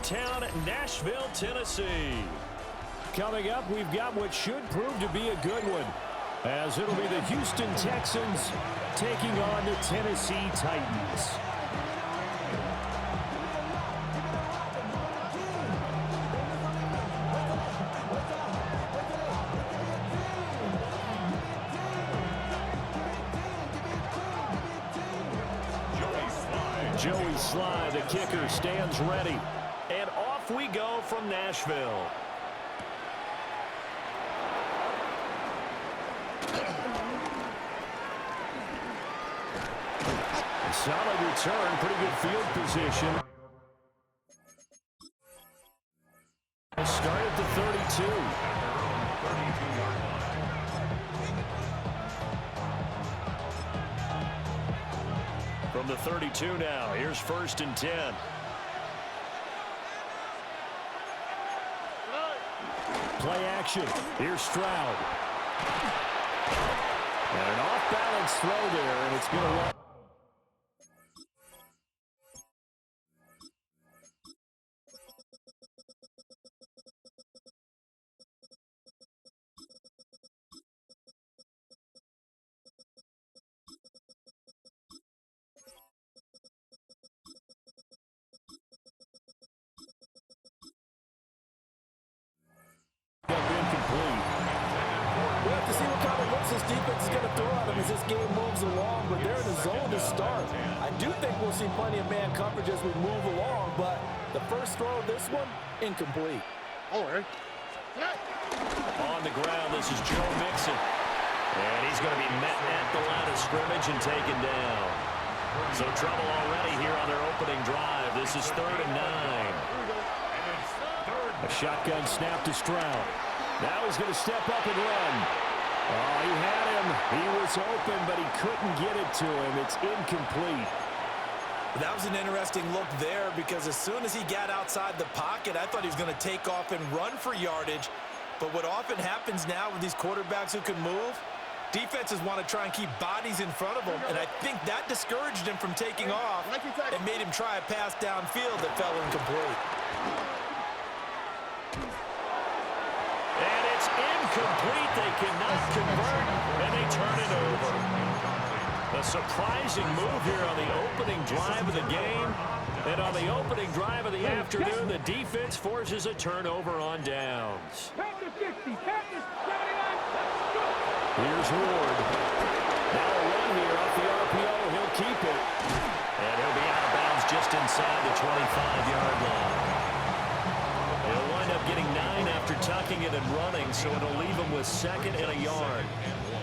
hometown, Nashville, Tennessee. Coming up, we've got what should prove to be a good one, as it'll be the Houston Texans taking on the Tennessee Titans. Joey Sly, the kicker, stands ready. And off we go from Nashville. Solid return, pretty good field position. Start at the 32. From the 32 now, here's 1st and 10. Play action. Here's Stroud. And an off-balance throw there, and it's going to run. This defense is going to throw at him as this game moves along, but they're in the zone to start. I do think we'll see plenty of man coverage as we move along, but the first throw of this one, incomplete. On the ground, this is Joe Mixon. And he's going to be met at the line of scrimmage and taken down. So trouble already here on their opening drive. This is 3rd and 9. A shotgun snap to Stroud. Now he's going to step up and run. Oh, he had him. He was open, but he couldn't get it to him. It's incomplete. That was an interesting look there because as soon as he got outside the pocket, I thought he was going to take off and run for yardage. But what often happens now with these quarterbacks who can move, defenses want to try and keep bodies in front of them, and I think that discouraged him from taking off and made him try a pass downfield that fell incomplete. Incomplete, they cannot convert, and they turn it over. A surprising move here on the opening drive of the game. And on the opening drive of the afternoon, the defense forces a turnover on downs. Here's Ward. Now a run here off the RPO. He'll keep it. And he'll be out of bounds just inside the 25-yard line. He'll wind up getting 9 after tucking it and running, so it'll leave him with 2nd and a yard.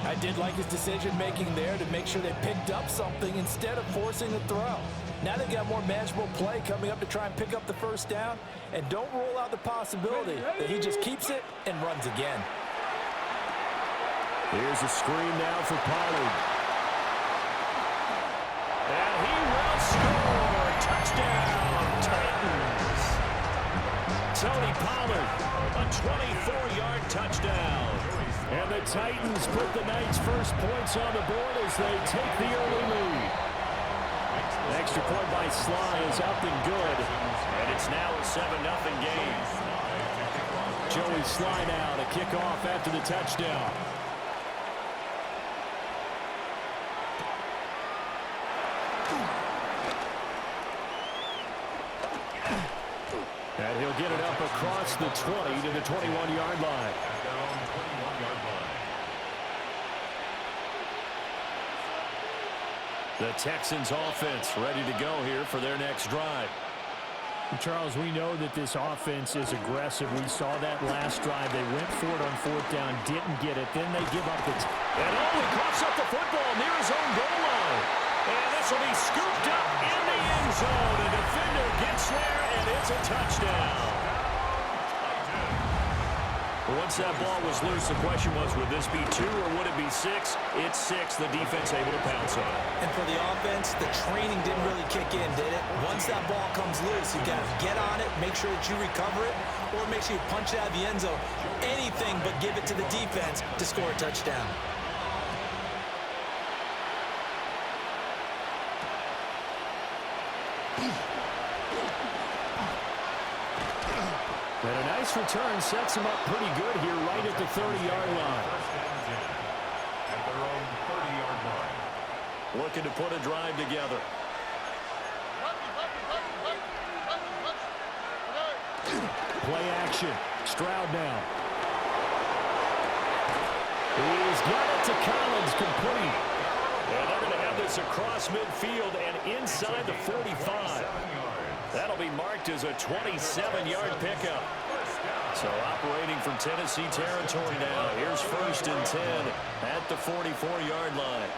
I did like his decision-making there to make sure they picked up something instead of forcing the throw. Now they've got more manageable play coming up to try and pick up the first down, and don't rule out the possibility that he just keeps it and runs again. Here's a screen now for Pollard. And he will score! Touchdown, Titans! Tony Pollard, a 24-yard touchdown. And the Titans put the night's first points on the board as they take the early lead. Extra point by Sly is up and good. And it's now a 7-0 game. Joey Sly now to kick off after the touchdown. And he'll get it up across the 20 to the 21-yard line. The Texans offense ready to go here for their next drive. Charles, we know that this offense is aggressive. We saw that last drive. They went for it on 4th down, didn't get it. Then they give up the and only coughs up the football near his own goal line. And this will be scooped up in the end zone. The defender gets there, and it's a touchdown. Once that ball was loose, the question was, would this be 2 or would it be 6? It's 6. The defense able to pounce on it. And for the offense, the training didn't really kick in, did it? Once that ball comes loose, you got to get on it, make sure that you recover it, or make sure you punch it out of the end zone. Anything but give it to the defense to score a touchdown. And a nice return sets him up pretty good here right at the 30-yard line. At their own 30-yard line. Looking to put a drive together. Play action. Stroud now. He's got it to Collins, complete. And they're going to have this across midfield and inside the 45. That'll be marked as a 27-yard pickup. So operating from Tennessee territory now. Here's 1st and 10 at the 44-yard line.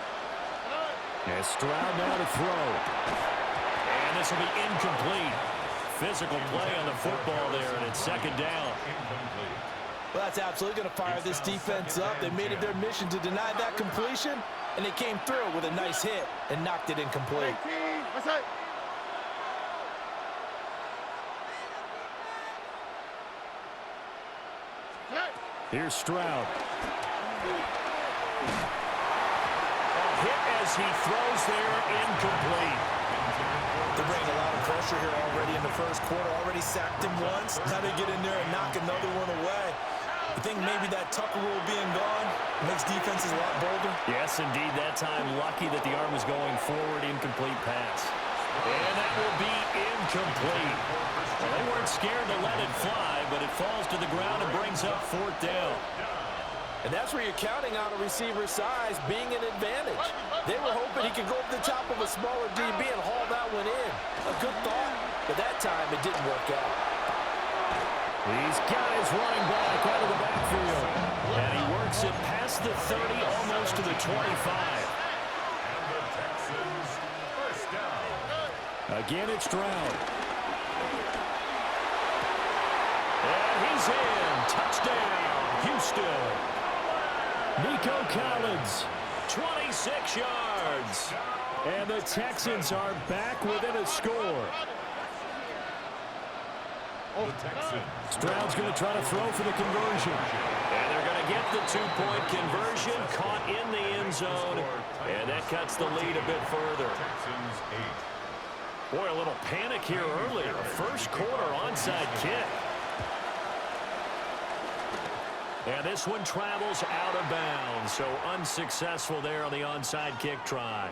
And Stroud now to throw. And this will be incomplete. Physical play on the football there, and it's 2nd down. Well, that's absolutely going to fire this defense up. They made it their mission to deny that completion, and they came through with a nice hit and knocked it incomplete. Here's Stroud. A hit as he throws there, incomplete. They're bringing a lot of pressure here already in the first quarter. Already sacked him once. Now they get in there and knock another one away. You think maybe that Tucker rule being gone makes defenses a lot bolder? Yes, indeed. That time, lucky that the arm was going forward. Incomplete pass. And that will be incomplete. Well, they weren't scared to let it fly, but it falls to the ground and brings up 4th down. And that's where you're counting on a receiver's size being an advantage. They were hoping he could go over the top of a smaller DB and haul that one in. A good thought, but that time it didn't work out. He's got his running back out of the backfield. And he works it past the 30, almost to the 25. And the Texans, 1st down. Again, it's Stroud. And he's in. Touchdown, Houston. Nico Collins, 26 yards. And the Texans are back within a score. The Texans. Stroud's going to try to throw for the conversion. And they're going to get the 2-point conversion, caught in the end zone. And that cuts the lead a bit further. Texans 8. Boy, a little panic here earlier. First quarter onside kick. And this one travels out of bounds, so unsuccessful there on the onside kick try.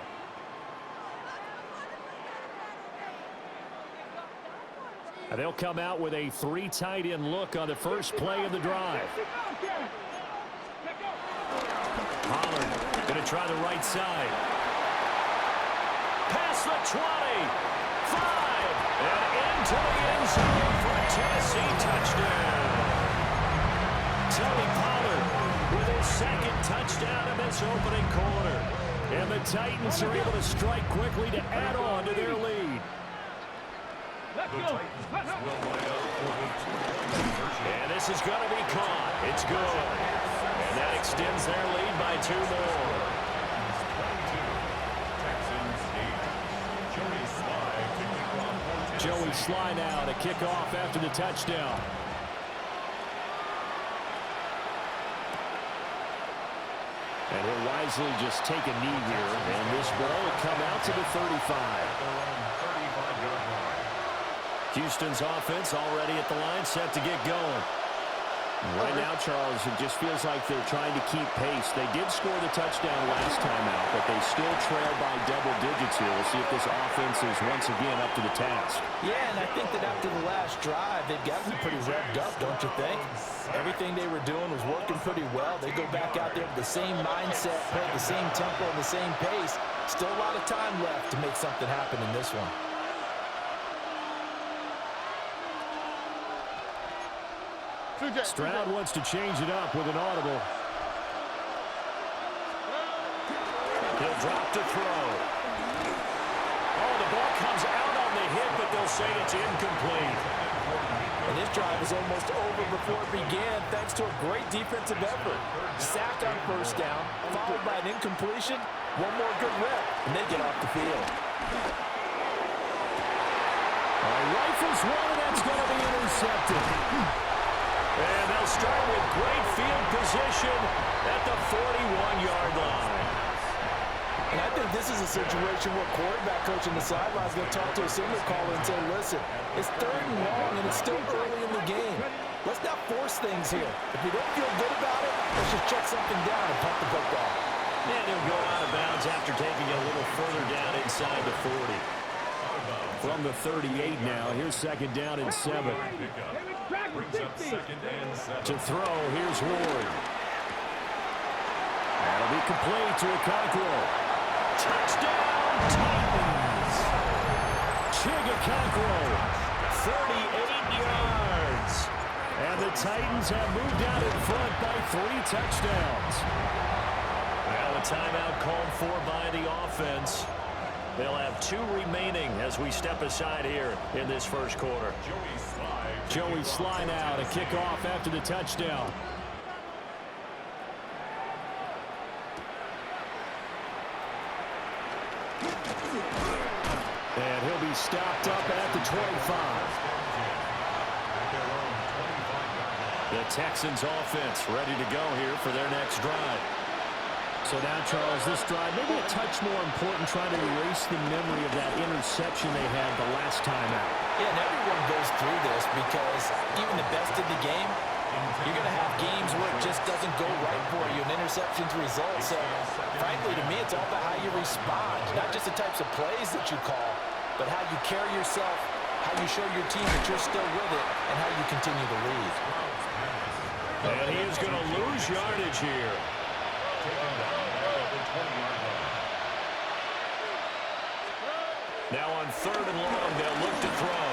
And they'll come out with a 3 tight end look on the first play of the drive. Pollard going to try the right side. Past the 20. 5. And into the end zone for a Tennessee touchdown. Tony Pollard with his 2nd touchdown of this opening quarter. And the Titans are able to strike quickly to add on to their lead. The Titans will line up for the 2-point conversion. And this is going to be caught. It's good. And that extends their lead by 2 more. Texans 8. Joey Sly to kick off for Tennessee. Joey Sly now to kick off after the touchdown. And he'll wisely just take a knee here. And this ball will come out to the 35. Their own 35-yard line. Houston's offense already at the line, set to get going. Right now, Charles, it just feels like they're trying to keep pace. They did score the touchdown last time out, but they still trail by double digits here. We'll see if this offense is once again up to the task. Yeah, and I think that after the last drive, they've got to be pretty revved up, don't you think? Everything they were doing was working pretty well. They go back out there with the same mindset, play at the same tempo and the same pace. Still a lot of time left to make something happen in this one. Stroud wants to change it up with an audible. He'll drop to throw. Oh, the ball comes out on the hit, but they'll say it's incomplete. And this drive is almost over before it began thanks to a great defensive effort. Sack on 1st down, followed by an incompletion. One more good rep, and they get off the field. Rifles one, and that's going to be intercepted. And they'll start with great field position at the 41-yard line. And I think this is a situation where quarterback coach on the sideline is going to talk to a signal caller and say, listen, it's 3rd and long, and it's still early in the game. force things here. If you don't feel good about it, let's just check something down and punt the football. And he'll go out of bounds after taking it a little further down inside the 40. From the 38 now, here's second down and 7. To throw, here's Ward. That'll be complete to Okonkwo. Touchdown, Titans! Okonkwo, 38 yards. And the Titans have moved out in front by 3 touchdowns. Well, a timeout called for by the offense. They'll have 2 remaining as we step aside here in this first quarter. Joey Sly now to kick off after the touchdown. And he'll be stopped up at the 25. The Texans offense ready to go here for their next drive. So now, Charles, this drive maybe a touch more important, trying to erase the memory of that interception they had the last time out. Yeah, and everyone goes through this because even the best in the game, you're going to have games where it just doesn't go right for you, and interceptions result. So, frankly, to me, it's all about how you respond, not just the types of plays that you call, but how you carry yourself, how you show your team that you're still with it, and how you continue to lead. And he is going to lose yardage here. Now on 3rd and long, they'll look to throw.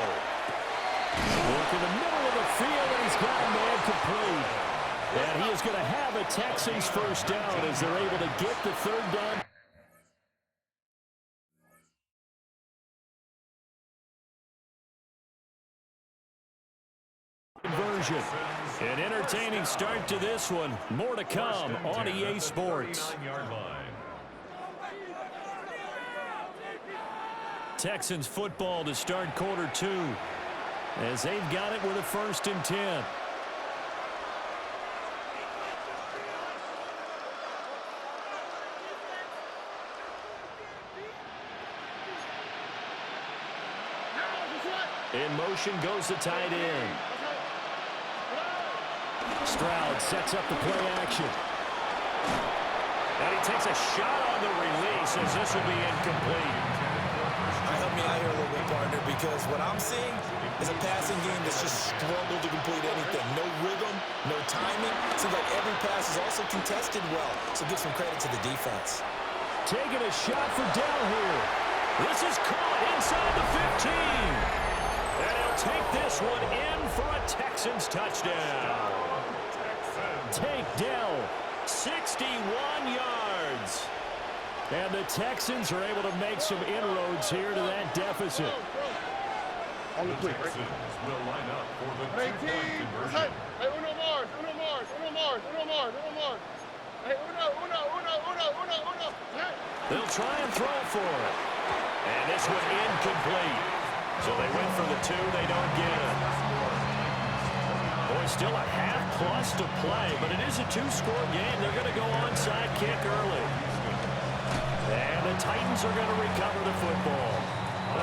Look in the middle of the field, and he's got a man complete. And he is going to have a Texans first down as they're able to get the 3rd down. Conversion. An entertaining start to this one. More to come on EA Sports. Texans football to start quarter 2 as they've got it with a 1st and 10. In motion goes the tight end. Stroud sets up the play action. And he takes a shot on the release as this will be incomplete. Help me out here a little bit, partner, because what I'm seeing is a passing game that's just struggled to complete anything. No rhythm, no timing. Seems like every pass is also contested well, so give some credit to the defense. Taking a shot for Dell here. This is caught inside the 15. And he'll take this one in for a Texans touchdown. Take Dell, 61 yards. And the Texans are able to make some inroads here to that deficit. On the play, right? Will line up for the 2-point conversion. Hey, uno more. Hey, uno. They'll try and throw for it. And this one incomplete. So they went for the 2, they don't get it. Boy, still a half-plus to play, but it is a 2-score game. They're going to go onside kick early. And the Titans are going to recover the football.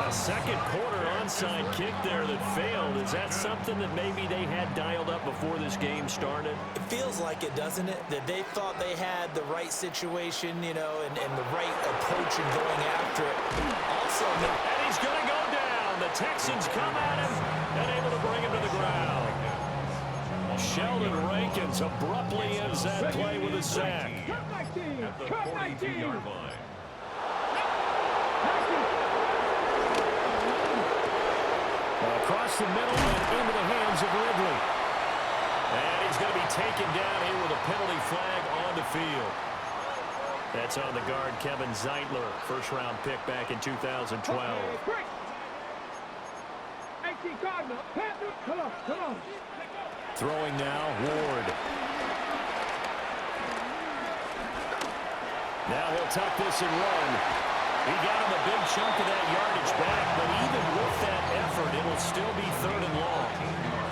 A second quarter onside kick there that failed. Is that something that maybe they had dialed up before this game started? It feels like it, doesn't it? That they thought they had the right situation, you know, and the right approach in going after it. Also, and he's going to go down. The Texans come at him and able to bring him to the ground. Sheldon Rankins abruptly ends that play with a sack. At the 42-yard line. Across the middle and into the hands of Ridley. And he's going to be taken down here with a penalty flag on the field. That's on the guard, Kevin Zeitler, first-round pick back in 2012. Throwing now, Ward. Now he'll tuck this and run. He got him a big chunk of that yardage back, but even with that effort, it will still be 3rd and long.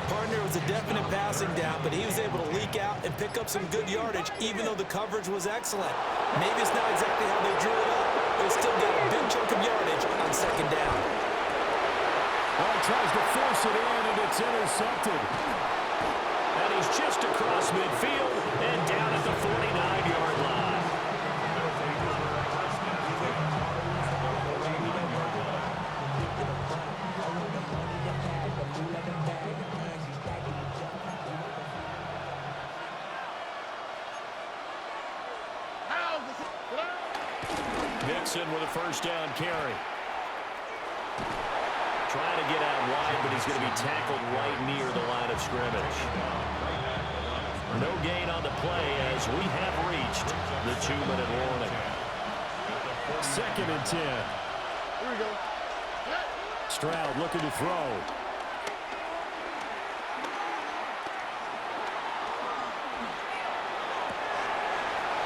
Partner, was a definite passing down, but he was able to leak out and pick up some good yardage, even though the coverage was excellent. Maybe it's not exactly how they drew it up, but it still got a big chunk of yardage on 2nd down. Well, he tries to force it in, and it's intercepted. And he goes just across midfield and down at the 49-yard line. Nixon with a first down carry. Trying to get out wide, but he's going to be tackled right near the line of scrimmage. No gain on the play as we have reached the 2-minute warning. 2nd and 10. Here we go. Stroud looking to throw.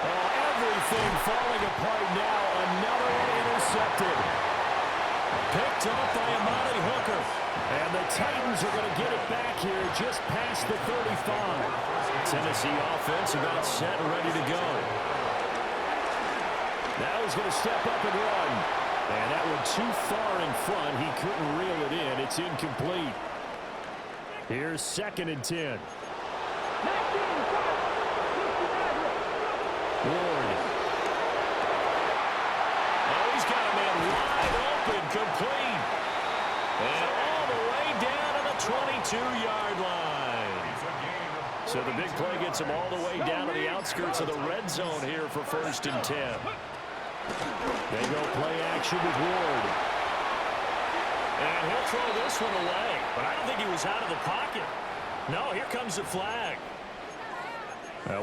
Oh, everything falling apart now. Another one intercepted. Picked off by Amani Hooker. And the Titans are going to get it back here just past the 35. Tennessee offense about set and ready to go. Now he's going to step up and run. And that one too far in front. He couldn't reel it in. It's incomplete. Here's 2nd and 10. Ward. Oh, he's got a man wide open, complete. And all the way down to the 22-yard line. So the big play gets him all the way down to the outskirts of the red zone here for 1st and 10. They go play action with Ward. And he'll throw this one away. But I don't think he was out of the pocket. No, here comes the flag.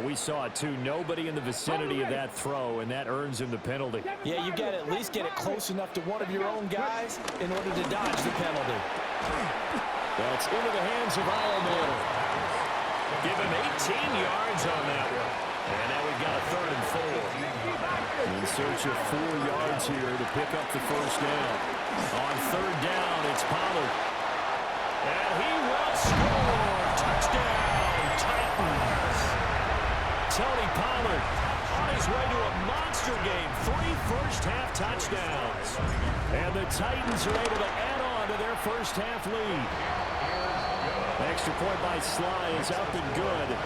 We saw it, too. Nobody in the vicinity of that throw, and that earns him the penalty. Yeah, you got to at least get it close enough to one of your own guys in order to dodge the penalty. That's into the hands of Ironman. Give him 18 yards on that one. And now we've got a 3rd and 4. In search of 4 yards here to pick up the first down. On 3rd down, it's Pollard. And he will score. Touchdown, Titans. Tony Pollard On his way to a monster game. 3 first-half touchdowns. And the Titans are able to add on to their first-half lead. Extra point by Sly is up and good.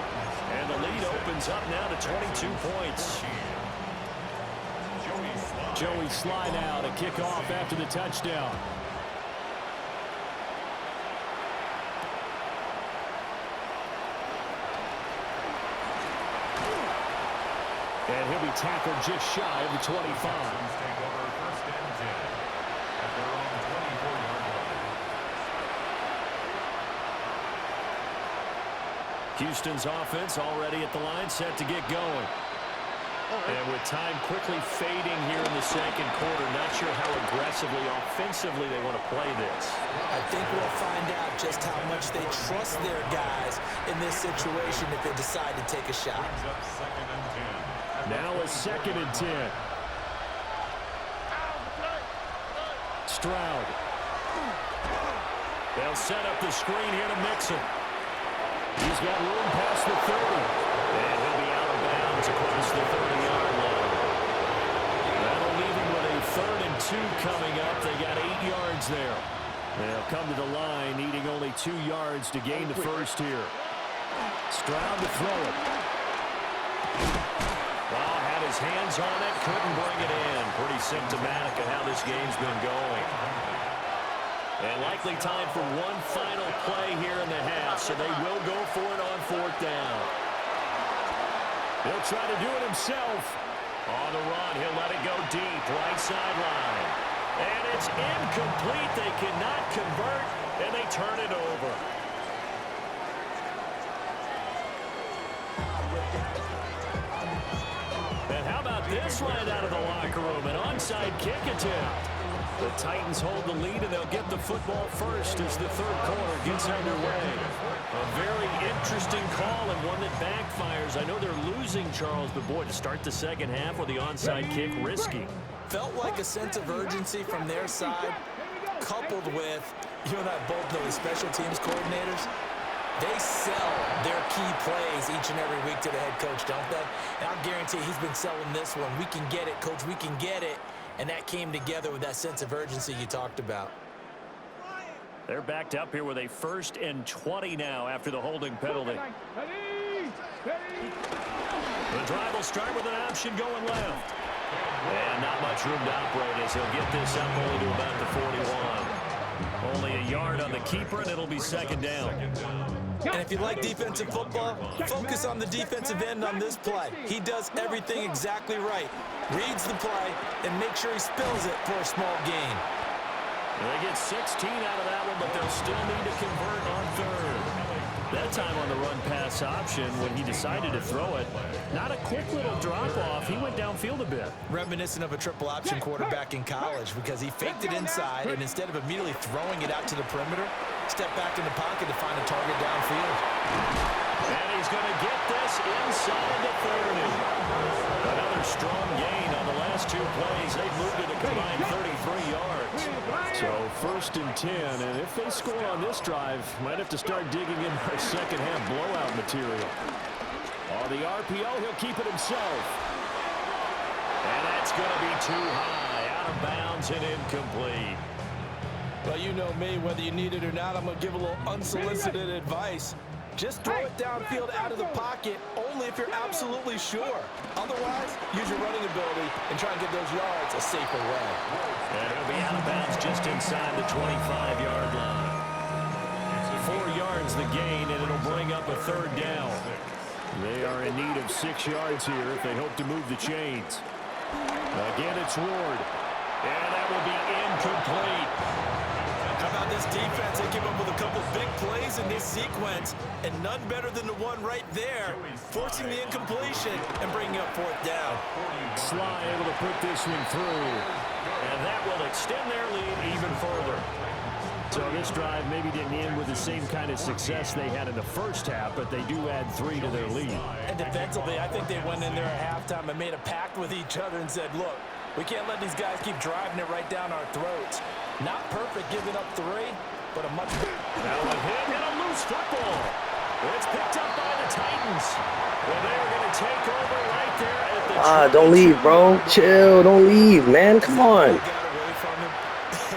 And the lead opens up now to 22 points. Joey Sly now to kick off after the touchdown. And he'll be tackled just shy of the 25. Houston's offense already at the line, set to get going. And with time quickly fading here in the second quarter, not sure how aggressively, offensively they want to play this. I think we'll find out just how much they trust their guys in this situation if they decide to take a shot. Now a 2nd and 10. Stroud. They'll set up the screen here to Mixon. He's got room past the 30. And he'll be out of bounds across the 30-yard line. That'll leave him with a 3rd and 2 coming up. They got 8 yards there. They'll come to the line, needing only 2 yards to gain the first here. Stroud to throw it. Well, had his hands on it, couldn't bring it in. Pretty symptomatic of how this game's been going. And likely time for one final play here in the half, so they will go for it on 4th down. He'll try to do it himself. On the run, he'll let it go deep, right sideline. And it's incomplete. They cannot convert, and they turn it over. And how about this right out of the locker room? An onside kick attempt. The Titans hold the lead, and they'll get the football first as the 3rd quarter gets underway. A very interesting call and one that backfires. I know they're losing, Charles, but boy, to start the second half with the onside kick, risky. Felt like a sense of urgency from their side, coupled with, you and I both know the special teams coordinators, they sell their key plays each and every week to the head coach, don't they? And I'll guarantee he's been selling this one. We can get it, coach, we can get it. And that came together with that sense of urgency you talked about. They're backed up here with a 1st and 20 now after the holding penalty. The drive will start with an option going left. And not much room to operate as he'll get this up only to about the 41. Only a yard on the keeper, and it'll be 2nd down. And if you like defensive football, focus on the defensive end on this play. He does everything exactly right. Reads the play and makes sure he spills it for a small gain. They get 16 out of that one, but they'll still need to convert on 3rd. That time on the run-pass option when he decided to throw it. Not a quick little drop-off. He went downfield a bit. Reminiscent of a triple option quarterback in college because he faked it inside and instead of immediately throwing it out to the perimeter, stepped back in the pocket to find a target downfield. And he's going to get this inside the 30. Another strong gain on the last 2 plays. They've moved it a combined 33 yards. So 1st and 10, and if they score on this drive, might have to start digging in their second-half blowout material. On the RPO, he'll keep it himself. And that's going to be too high, out of bounds and incomplete. Well, you know me, whether you need it or not, I'm going to give a little unsolicited advice. Just throw it downfield out of the pocket only if you're absolutely sure. Otherwise, use your running ability and try and get those yards a safer way. And it'll be out of bounds just inside the 25-yard line. 4 yards the gain, and it'll bring up a 3rd down. They are in need of 6 yards here if they hope to move the chains. Again, it's Ward. And that will be incomplete. How about this defense? They came up with a couple big plays in this sequence, and none better than the one right there, forcing the incompletion and bringing up 4th down. Sly able to put this one through, and that will extend their lead even further. So this drive maybe didn't end with the same kind of success they had in the first half, but they do add 3 to their lead. And defensively, I think they went in there at halftime and made a pact with each other and said, look, we can't let these guys keep driving it right down our throats. Not perfect giving up 3, but a much better. Now a hit and a loose football. It's picked up by the Titans. Well, they are going to take over right there at the don't leave, bro. Chill. Don't leave, man. Come on. He got away from him,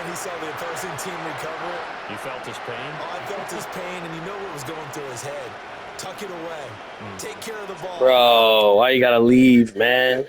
and he saw the opposing team recover it. You felt his pain? Oh, I felt his pain, and you know what was going through his head. Tuck it away. Take care of the ball. Bro, why you gotta leave, man?